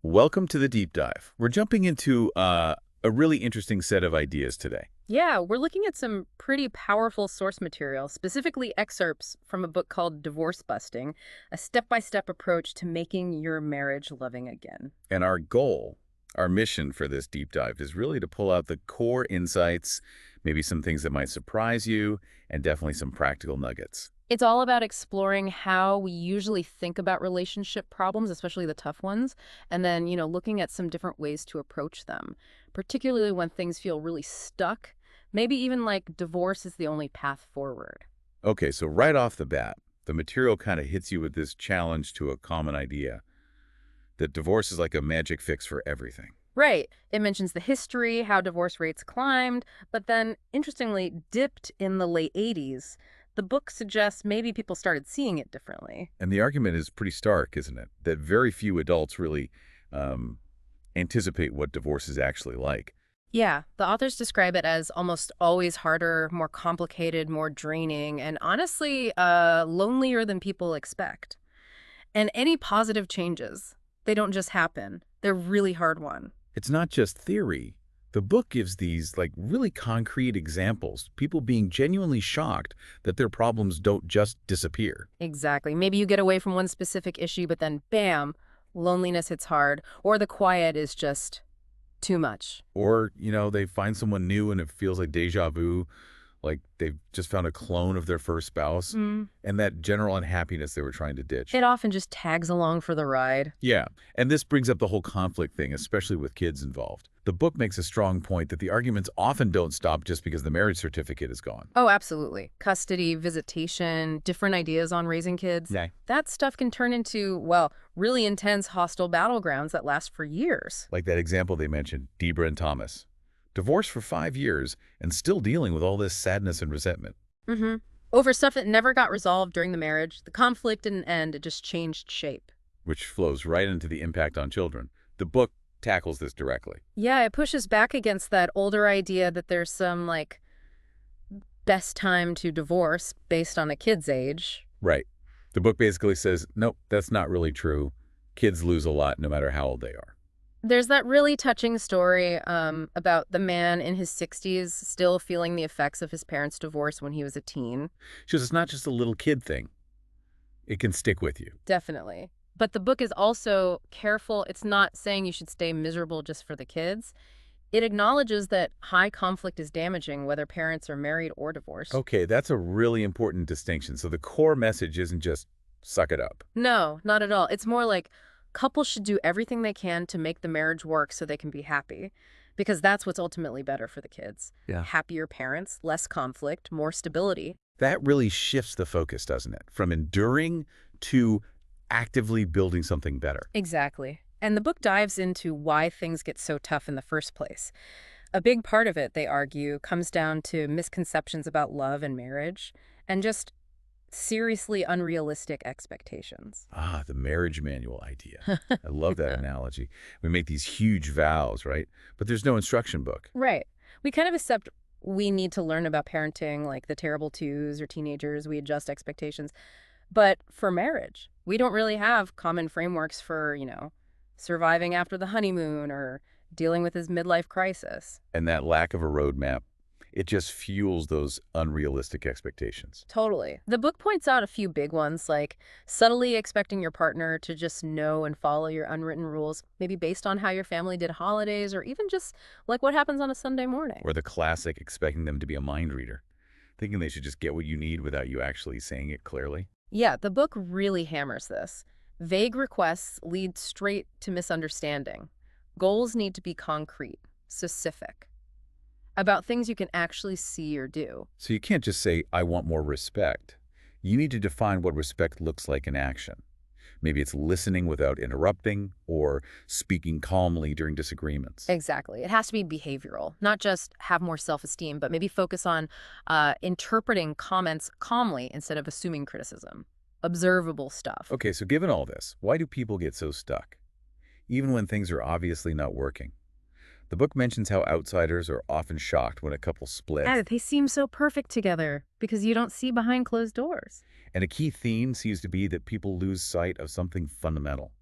Welcome to the deep dive. We're jumping into a really interesting set of ideas today. Yeah, we're looking at some pretty powerful source material, specifically excerpts from a book called Divorce Busting, a step-by-step approach to making your marriage loving again. And our goal, our mission for this deep dive is really to pull out the core insights, maybe some things that might surprise you, and definitely some practical nuggets. It's all about exploring how we usually think about relationship problems, especially the tough ones, and then, looking at some different ways to approach them, particularly when things feel really stuck, maybe even like divorce is the only path forward. Okay, so right off the bat, the material kind of hits you with this challenge to a common idea that divorce is like a magic fix for everything. Right. It mentions the history, how divorce rates climbed, but then, interestingly, dipped in the late 80s. The book suggests maybe people started seeing it differently. And the argument is pretty stark, isn't it? That very few adults really um, anticipate what divorce is actually like. Yeah, the authors describe it as almost always harder, more complicated, more draining, and honestly, lonelier than people expect. And any positive changes, they don't just happen. They're really hard won. It's not just theory. The book gives these like really concrete examples, people being genuinely shocked that their problems don't just disappear. Exactly. Maybe you get away from one specific issue, but then bam, loneliness hits hard, or the quiet is just too much. Or, they find someone new and it feels like deja vu, like they've just found a clone of their first spouse, and that general unhappiness they were trying to ditch. It often just tags along for the ride. Yeah, and this brings up the whole conflict thing, especially with kids involved. The book makes a strong point that the arguments often don't stop just because the marriage certificate is gone. Oh, absolutely. Custody, visitation, different ideas on raising kids. Yeah. That stuff can turn into, well, really intense hostile battlegrounds that last for years. Like that example they mentioned, Debra and Thomas. Divorced for 5 years and still dealing with all this sadness and resentment. Mm-hmm. Over stuff that never got resolved during the marriage. The conflict didn't end, it just changed shape. Which flows right into the impact on children. The book tackles this directly. Yeah, it pushes back against that older idea that there's some, best time to divorce based on a kid's age. Right. The book basically says, nope, that's not really true. Kids lose a lot no matter how old they are. There's that really touching story about the man in his 60s still feeling the effects of his parents' divorce when he was a teen. She says it's not just a little kid thing. It can stick with you. Definitely. But the book is also careful. It's not saying you should stay miserable just for the kids. It acknowledges that high conflict is damaging, whether parents are married or divorced. Okay, that's a really important distinction. So the core message isn't just suck it up. No, not at all. It's more like couples should do everything they can to make the marriage work so they can be happy, because that's what's ultimately better for the kids. Yeah. Happier parents, less conflict, more stability. That really shifts the focus, doesn't it? From enduring to actively building something better. Exactly. And the book dives into why things get so tough in the first place. A big part of it, they argue, comes down to misconceptions about love and marriage and just seriously unrealistic expectations. Ah, the marriage manual idea. I love that analogy. We make these huge vows, right? But there's no instruction book. Right. We kind of accept we need to learn about parenting, like the terrible twos or teenagers. We adjust expectations. But for marriage, we don't really have common frameworks for, surviving after the honeymoon or dealing with his midlife crisis. And that lack of a roadmap, it just fuels those unrealistic expectations. Totally. The book points out a few big ones, like subtly expecting your partner to just know and follow your unwritten rules, maybe based on how your family did holidays, or even just like what happens on a Sunday morning. Or the classic expecting them to be a mind reader, thinking they should just get what you need without you actually saying it clearly. Yeah, the book really hammers this. Vague requests lead straight to misunderstanding. Goals need to be concrete, specific, about things you can actually see or do. So you can't just say, I want more respect. You need to define what respect looks like in action. Maybe it's listening without interrupting or speaking calmly during disagreements. Exactly. It has to be behavioral, not just have more self-esteem, but maybe focus on interpreting comments calmly instead of assuming criticism. Observable stuff. Okay, so given all this, why do people get so stuck? Even when things are obviously not working. The book mentions how outsiders are often shocked when a couple splits. Yeah, they seem so perfect together because you don't see behind closed doors. And a key theme seems to be that people lose sight of something fundamental.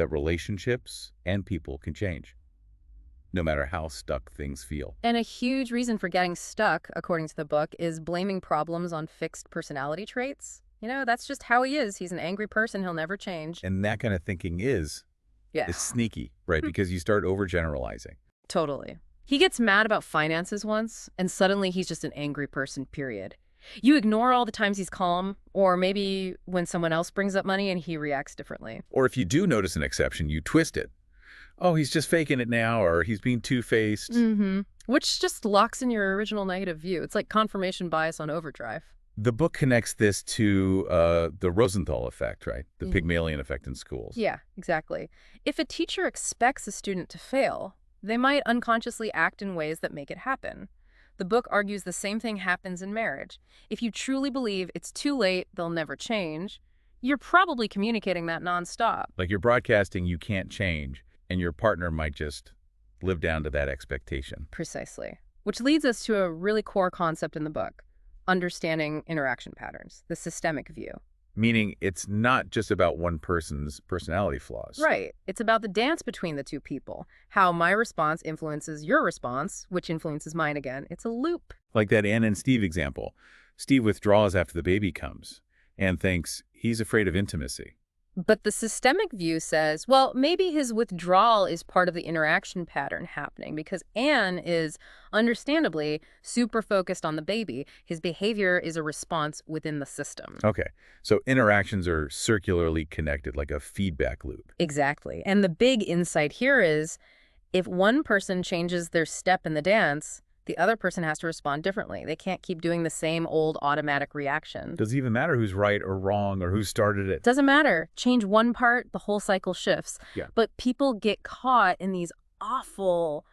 that relationships and people can change, no matter how stuck things feel. And a huge reason for getting stuck, according to the book, is blaming problems on fixed personality traits. That's just how he is. He's an angry person. He'll never change. And that kind of thinking is Yeah, sneaky, right? Because you start overgeneralizing. totally. He gets mad about finances once, and suddenly he's just an angry person, period. You ignore all the times he's calm, or maybe when someone else brings up money and he reacts differently. Or if you do notice an exception, you twist it. Oh, he's just faking it now, or he's being two-faced. Which just locks in your original negative view. It's like confirmation bias on overdrive. The book connects this to the Rosenthal effect, right? The Pygmalion effect in schools. Yeah, exactly. If a teacher expects a student to fail, they might unconsciously act in ways that make it happen. The book argues the same thing happens in marriage. If you truly believe it's too late, they'll never change, you're probably communicating that nonstop. Like you're broadcasting you can't change, and your partner might just live down to that expectation. Precisely. Which leads us to a really core concept in the book, understanding interaction patterns, the systemic view. Meaning it's not just about one person's personality flaws. Right. It's about the dance between the two people, how my response influences your response, which influences mine again. It's a loop. Like that Anne and Steve example. Steve withdraws after the baby comes. Anne thinks he's afraid of intimacy. But the systemic view says, well, maybe his withdrawal is part of the interaction pattern happening because Anne is, understandably, super focused on the baby. His behavior is a response within the system. Okay, so interactions are circularly connected, like a feedback loop. Exactly. And the big insight here is, if one person changes their step in the dance, the other person has to respond differently. They can't keep doing the same old automatic reaction. Does it even matter who's right or wrong or who started it? Doesn't matter. Change one part, the whole cycle shifts. Yeah. But people get caught in these awful,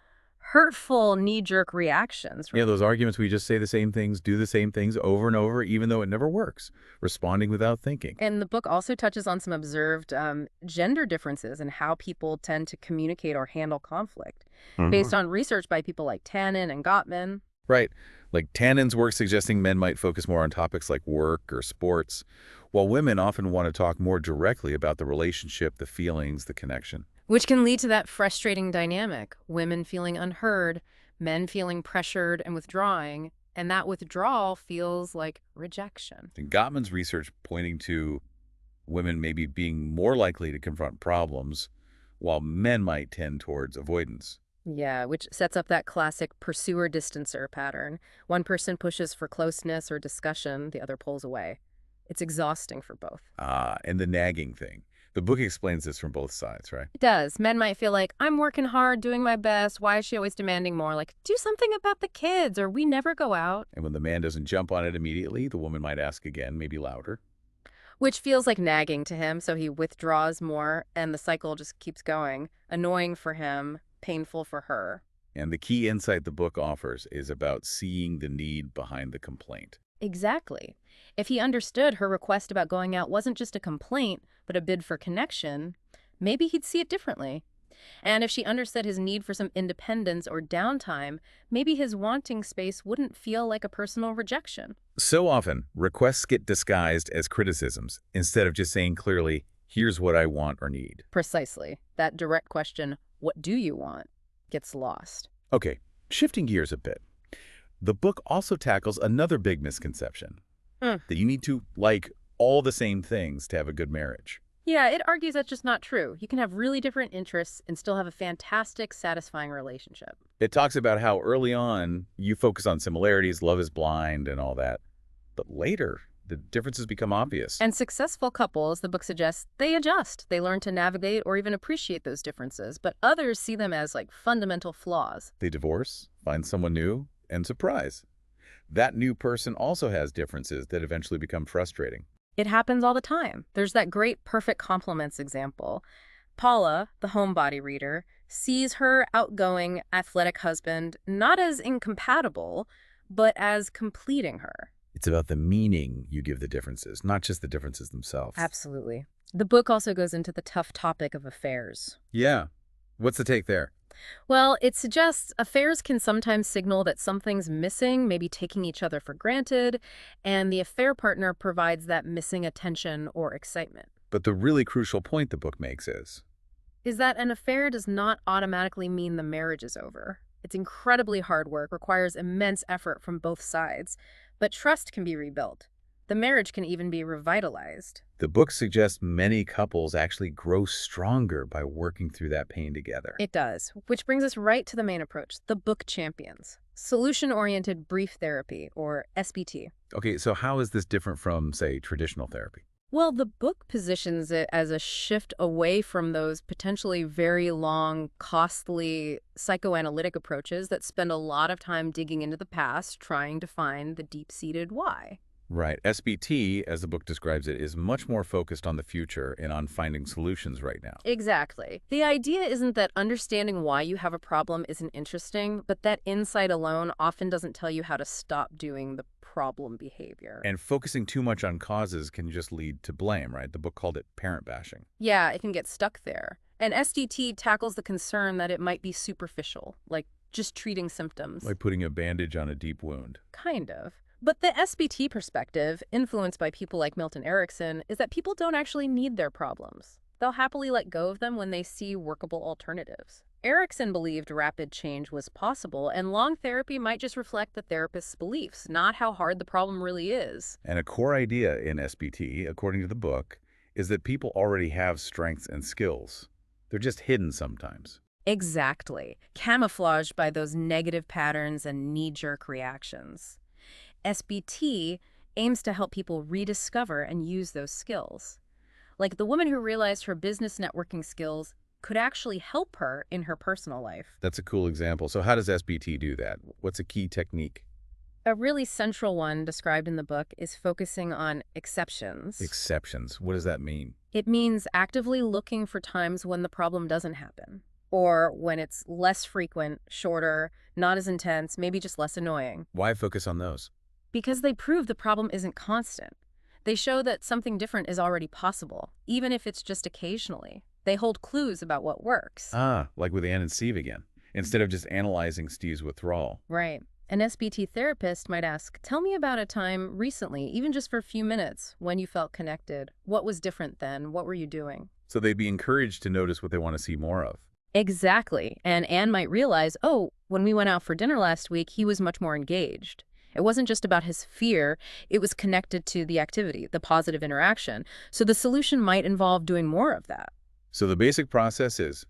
hurtful, knee-jerk reactions. Yeah, those arguments we just say the same things, do the same things over and over, even though it never works. Responding without thinking. And the book also touches on some observed gender differences in how people tend to communicate or handle conflict, based on research by people like Tannen and Gottman. Right. Like Tannen's work suggesting men might focus more on topics like work or sports, while women often want to talk more directly about the relationship, the feelings, the connection. Which can lead to that frustrating dynamic, women feeling unheard, men feeling pressured and withdrawing, and that withdrawal feels like rejection. And Gottman's research pointing to women maybe being more likely to confront problems, while men might tend towards avoidance. Yeah, which sets up that classic pursuer-distancer pattern. One person pushes for closeness or discussion, the other pulls away. It's exhausting for both. And the nagging thing. The book explains this from both sides, right? It does. Men might feel like, I'm working hard, doing my best. Why is she always demanding more? Like, do something about the kids, or we never go out. And when the man doesn't jump on it immediately, the woman might ask again, maybe louder. Which feels like nagging to him, so he withdraws more, and the cycle just keeps going. Annoying for him, painful for her. And the key insight the book offers is about seeing the need behind the complaint. Exactly. If he understood her request about going out wasn't just a complaint, but a bid for connection, maybe he'd see it differently. And if she understood his need for some independence or downtime, maybe his wanting space wouldn't feel like a personal rejection. So often, requests get disguised as criticisms instead of just saying clearly, here's what I want or need. Precisely. That direct question, what do you want, gets lost. Okay, shifting gears a bit. The book also tackles another big misconception, that you need to like all the same things to have a good marriage. Yeah, it argues that's just not true. You can have really different interests and still have a fantastic, satisfying relationship. It talks about how early on you focus on similarities, love is blind, and all that. But later, the differences become obvious. And successful couples, the book suggests, they adjust. They learn to navigate or even appreciate those differences. But others see them as like fundamental flaws. They divorce, find someone new, and surprise. That new person also has differences that eventually become frustrating. It happens all the time. There's that great perfect complements example. Paula, the homebody reader, sees her outgoing, athletic husband not as incompatible, but as completing her. It's about the meaning you give the differences, not just the differences themselves. Absolutely. The book also goes into the tough topic of affairs. Yeah. What's the take there? Well, it suggests affairs can sometimes signal that something's missing, maybe taking each other for granted, and the affair partner provides that missing attention or excitement. But the really crucial point the book makes is, is that an affair does not automatically mean the marriage is over. It's incredibly hard work, requires immense effort from both sides, but trust can be rebuilt. The marriage can even be revitalized. The book suggests many couples actually grow stronger by working through that pain together. It does, which brings us right to the main approach, the book champions. Solution-oriented brief therapy, or SBT. Okay, so how is this different from, say, traditional therapy? Well, the book positions it as a shift away from those potentially very long, costly psychoanalytic approaches that spend a lot of time digging into the past, trying to find the deep-seated why. Right. SBT, as the book describes it, is much more focused on the future and on finding solutions right now. Exactly. The idea isn't that understanding why you have a problem isn't interesting, but that insight alone often doesn't tell you how to stop doing the problem behavior. And focusing too much on causes can just lead to blame, right? The book called it parent bashing. Yeah, it can get stuck there. And SDT tackles the concern that it might be superficial, like just treating symptoms. Like putting a bandage on a deep wound. Kind of. But the SBT perspective, influenced by people like Milton Erickson, is that people don't actually need their problems. They'll happily let go of them when they see workable alternatives. Erickson believed rapid change was possible, and long therapy might just reflect the therapist's beliefs, not how hard the problem really is. And a core idea in SBT, according to the book, is that people already have strengths and skills. They're just hidden sometimes. Exactly. Camouflaged by those negative patterns and knee-jerk reactions. SBT aims to help people rediscover and use those skills. Like the woman who realized her business networking skills could actually help her in her personal life. That's a cool example. So how does SBT do that? What's a key technique? A really central one described in the book is focusing on exceptions. Exceptions. What does that mean? It means actively looking for times when the problem doesn't happen, or when it's less frequent, shorter, not as intense, maybe just less annoying. Why focus on those? Because they prove the problem isn't constant. They show that something different is already possible, even if it's just occasionally. They hold clues about what works. Ah, like with Ann and Steve again. Instead of just analyzing Steve's withdrawal. Right. An SBT therapist might ask, tell me about a time recently, even just for a few minutes, when you felt connected. What was different then? What were you doing? So they'd be encouraged to notice what they want to see more of. Exactly. And Anne might realize, oh, when we went out for dinner last week, he was much more engaged. It wasn't just about his fear, it was connected to the activity, the positive interaction. So the solution might involve doing more of that. So the basic process is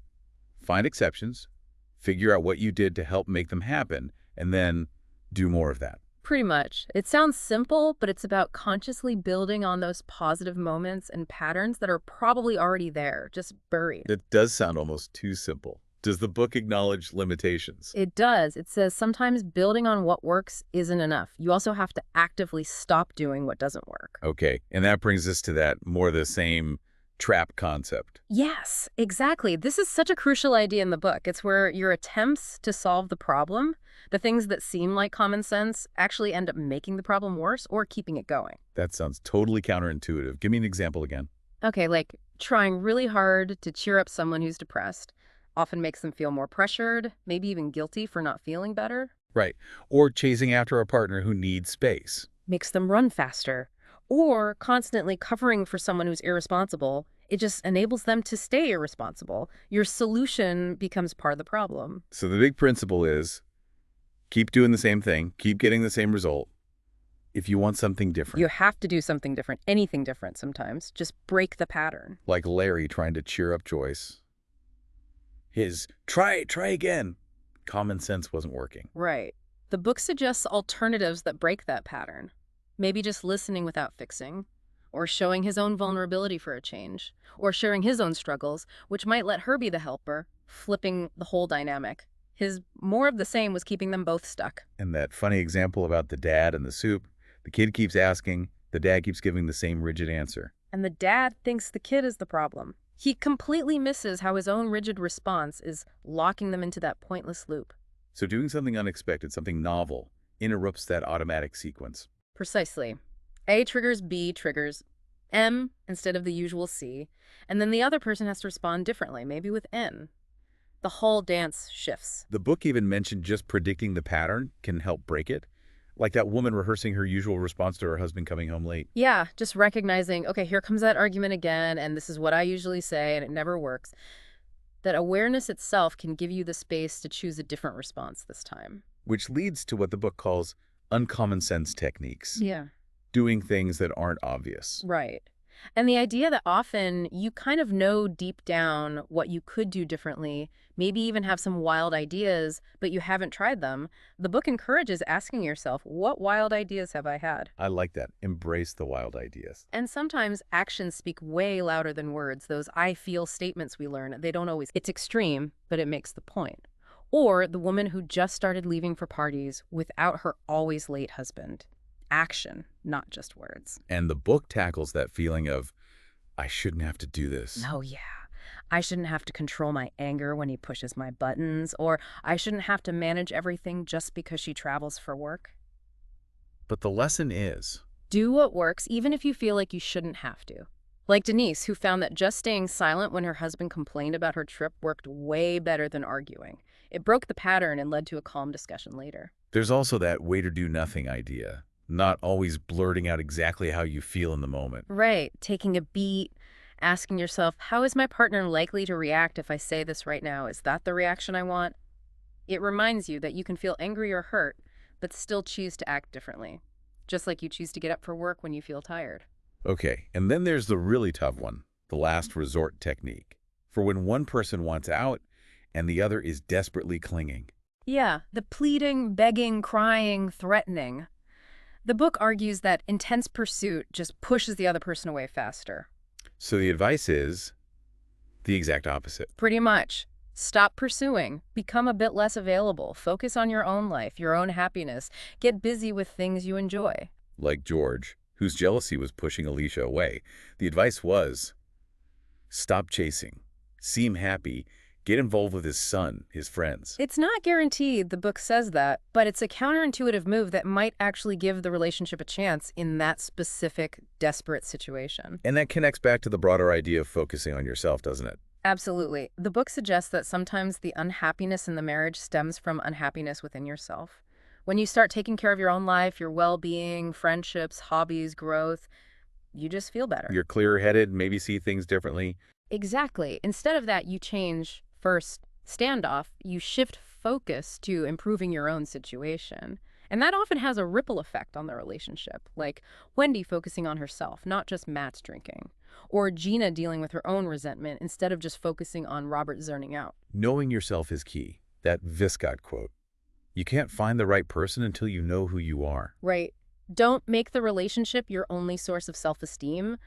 find exceptions, figure out what you did to help make them happen, and then do more of that. Pretty much. It sounds simple, but it's about consciously building on those positive moments and patterns that are probably already there, just buried. It does sound almost too simple. Does the book acknowledge limitations? It does. It says sometimes building on what works isn't enough. You also have to actively stop doing what doesn't work. Okay, and that brings us to that more the same trap concept. Yes, exactly. This is such a crucial idea in the book. It's where your attempts to solve the problem, the things that seem like common sense, actually end up making the problem worse or keeping it going. That sounds totally counterintuitive. Give me an example again. Okay, like trying really hard to cheer up someone who's depressed often makes them feel more pressured, maybe even guilty for not feeling better. Right. Or chasing after a partner who needs space. Makes them run faster. Or constantly covering for someone who's irresponsible, it just enables them to stay irresponsible. Your solution becomes part of the problem. So the big principle is keep doing the same thing, keep getting the same result. If you want something different. You have to do something different, anything different sometimes. Just break the pattern. Like Larry trying to cheer up Joyce. His try again. Common sense wasn't working. Right. The book suggests alternatives that break that pattern. Maybe just listening without fixing, or showing his own vulnerability for a change, or sharing his own struggles, which might let her be the helper, flipping the whole dynamic. His more of the same was keeping them both stuck. And that funny example about the dad and the soup, the kid keeps asking, the dad keeps giving the same rigid answer. And the dad thinks the kid is the problem. He completely misses how his own rigid response is locking them into that pointless loop. So doing something unexpected, something novel, interrupts that automatic sequence. Precisely. A triggers B triggers M instead of the usual C, and then the other person has to respond differently, maybe with N. The whole dance shifts. The book even mentioned just predicting the pattern can help break it. Like that woman rehearsing her usual response to her husband coming home late. Yeah, just recognizing, okay, here comes that argument again, and this is what I usually say, and it never works. that awareness itself can give you the space to choose a different response this time. Which leads to what the book calls uncommon sense techniques, Yeah. doing things that aren't obvious. Right. And the idea that often you kind of know deep down what you could do differently, maybe even have some wild ideas, but you haven't tried them. The book encourages asking yourself, what wild ideas have I had? I like that. Embrace the wild ideas. And sometimes actions speak way louder than words. Those I feel statements we learn, they don't always. It's extreme, but it makes the point. Or the woman who just started leaving for parties without her always late husband. Action, not just words. And the book tackles that feeling of, I shouldn't have to do this. Oh, yeah. I shouldn't have to control my anger when he pushes my buttons, or I shouldn't have to manage everything just because she travels for work. But the lesson is, Do what works, even if you feel like you shouldn't have to. Like Denise, who found that just staying silent when her husband complained about her trip worked way better than arguing. It broke the pattern and led to a calm discussion later. there's also that wait or do nothing idea, not always blurting out exactly how you feel in the moment. Right. Taking a beat, asking yourself, how is my partner likely to react if I say this right now? Is that the reaction I want? It reminds you that you can feel angry or hurt, but still choose to act differently. Just like you choose to get up for work when you feel tired. Okay, and then there's the really tough one, the last resort technique, for when one person wants out and the other is desperately clinging. Yeah, the pleading, begging, crying, threatening. The book argues that intense pursuit just pushes the other person away faster. So the advice is the exact opposite. Pretty much. Stop pursuing. Become a bit less available. Focus on your own life, your own happiness. Get busy with things you enjoy. Like George, whose jealousy was pushing Alicia away, the advice was stop chasing, seem happy, get involved with his son, his friends. It's not guaranteed the book says that, but it's a counterintuitive move that might actually give the relationship a chance in that specific, desperate situation. And that connects back to the broader idea of focusing on yourself, doesn't it? Absolutely. The book suggests that sometimes the unhappiness in the marriage stems from unhappiness within yourself. When you start taking care of your own life, your well-being, friendships, hobbies, growth, you just feel better. You're clear-headed, maybe see things differently. Exactly. Instead of that, you change first standoff, you shift focus to improving your own situation. And that often has a ripple effect on the relationship, like Wendy focusing on herself, not just Matt's drinking, or Gina dealing with her own resentment instead of just focusing on Robert zoning out. Knowing yourself is key. That Viscott quote. You can't find the right person until you know who you are. Right. Don't make the relationship your only source of self-esteem.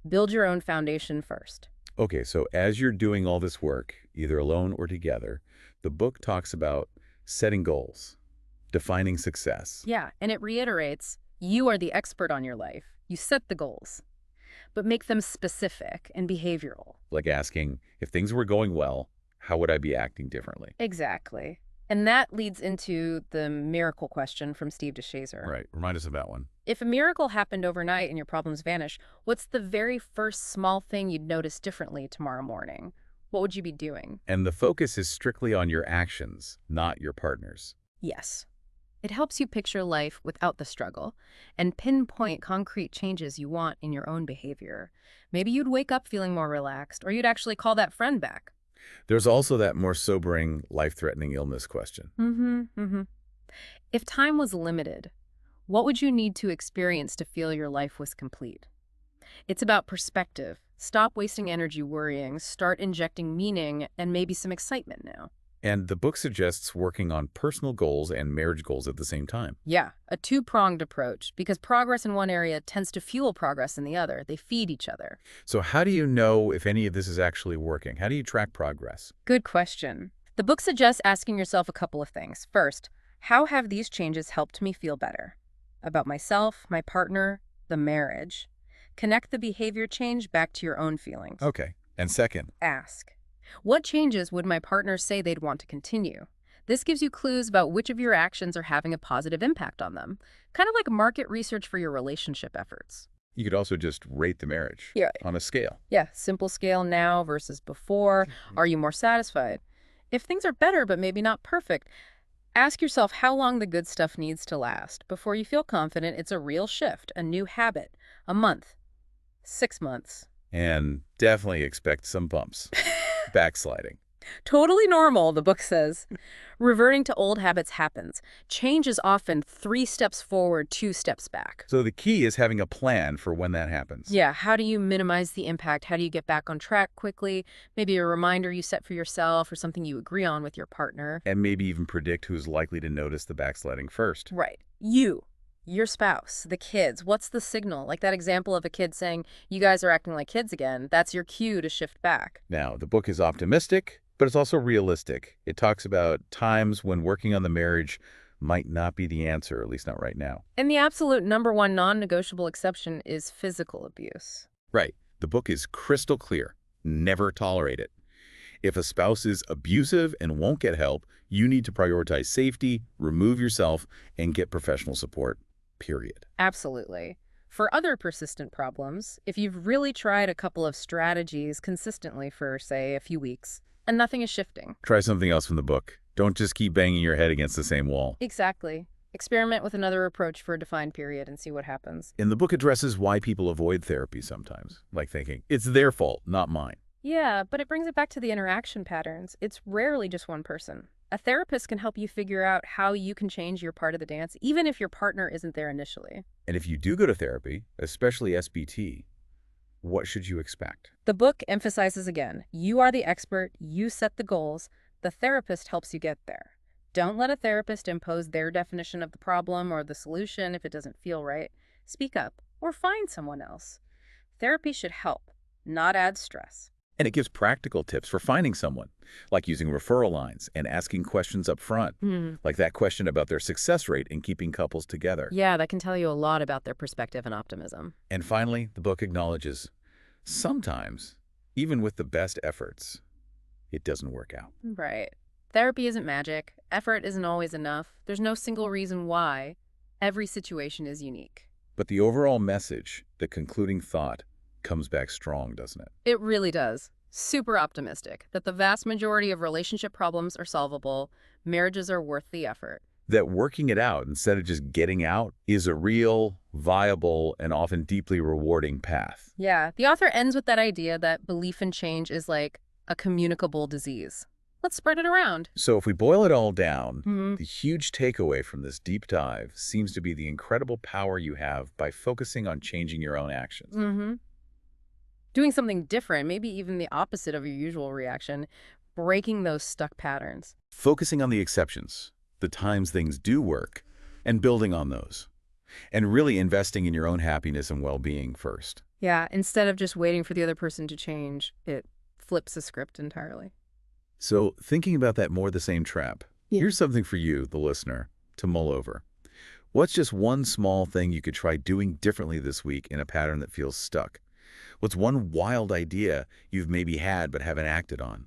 Build your own foundation first. Okay, so as you're doing all this work, either alone or together, the book talks about setting goals, defining success. Yeah, and it reiterates, you are the expert on your life. You set the goals, but make them specific and behavioral. Like asking, if things were going well, how would I be acting differently? Exactly. And that leads into the miracle question from Steve DeShazer. Right, remind us of that one. If a miracle happened overnight and your problems vanish, what's the very first small thing you'd notice differently tomorrow morning? What would you be doing? And the focus is strictly on your actions, not your partner's. Yes. It helps you picture life without the struggle and pinpoint concrete changes you want in your own behavior. Maybe you'd wake up feeling more relaxed, or you'd actually call that friend back. There's also that more sobering, life-threatening illness question. If time was limited, what would you need to experience to feel your life was complete? It's about perspective. Stop wasting energy worrying, start injecting meaning, and maybe some excitement now. And the book suggests working on personal goals and marriage goals at the same time. Yeah, a two-pronged approach, because progress in one area tends to fuel progress in the other. They feed each other. So how do you know if any of this is actually working? How do you track progress? Good question. The book suggests asking yourself a couple of things. First, how have these changes helped me feel better? About myself, my partner, the marriage. Connect the behavior change back to your own feelings. Okay. And second, Ask, what changes would my partner say they'd want to continue? This gives you clues about which of your actions are having a positive impact on them. Kind of like market research for your relationship efforts. you could also just rate the marriage on a scale. Yeah, simple scale now versus before. Are you more satisfied? If things are better but maybe not perfect, ask yourself how long the good stuff needs to last before you feel confident it's a real shift, a new habit, a month, 6 months. And definitely expect some bumps. Backsliding. Totally normal, the book says. Reverting to old habits happens. Change is often 3 steps forward, 2 steps back. So the key is having a plan for when that happens. Yeah, how do you minimize the impact? How do you get back on track quickly? Maybe a reminder you set for yourself or something you agree on with your partner. And maybe even predict who's likely to notice the backsliding first. Right. You, your spouse, the kids. What's the signal? Like that example of a kid saying, you guys are acting like kids again. That's your cue to shift back. Now, the book is optimistic, but it's also realistic. It talks about times when working on the marriage might not be the answer, at least not right now. And the absolute number one non-negotiable exception is physical abuse. Right. The book is crystal clear. Never tolerate it. If a spouse is abusive and won't get help, you need to prioritize safety, remove yourself, and get professional support, period. Absolutely. For other persistent problems, if you've really tried a couple of strategies consistently for, say, a few weeks, and nothing is shifting. Try something else from the book. Don't just keep banging your head against the same wall. Exactly. Experiment with another approach for a defined period and see what happens. And the book addresses why people avoid therapy sometimes, like thinking, it's their fault, not mine. Yeah, but it brings it back to the interaction patterns. It's rarely just one person. A therapist can help you figure out how you can change your part of the dance, even if your partner isn't there initially. And if you do go to therapy, especially SBT, what should you expect? The book emphasizes again, you are the expert, you set the goals, the therapist helps you get there. Don't let a therapist impose their definition of the problem or the solution if it doesn't feel right. Speak up or find someone else. Therapy should help, not add stress. And it gives practical tips for finding someone, like using referral lines and asking questions up front, like that question about their success rate in keeping couples together. Yeah, that can tell you a lot about their perspective and optimism. And finally, the book acknowledges, sometimes, even with the best efforts, it doesn't work out. Right. Therapy isn't magic. Effort isn't always enough. There's no single reason why. Every situation is unique. But the overall message, the concluding thought, comes back strong, doesn't it? It really does. Super optimistic that the vast majority of relationship problems are solvable, marriages are worth the effort. That working it out instead of just getting out is a real, viable, and often deeply rewarding path. Yeah, the author ends with that idea that belief in change is like a communicable disease. Let's spread it around. So if we boil it all down, the huge takeaway from this deep dive seems to be the incredible power you have by focusing on changing your own actions. Doing something different, maybe even the opposite of your usual reaction, breaking those stuck patterns. Focusing on the exceptions, the times things do work, and building on those. And really investing in your own happiness and well-being first. Yeah, instead of just waiting for the other person to change, it flips the script entirely. So thinking about that more the same trap, Yeah. here's something for you, the listener, to mull over. What's just one small thing you could try doing differently this week in a pattern that feels stuck? What's one wild idea you've maybe had but haven't acted on?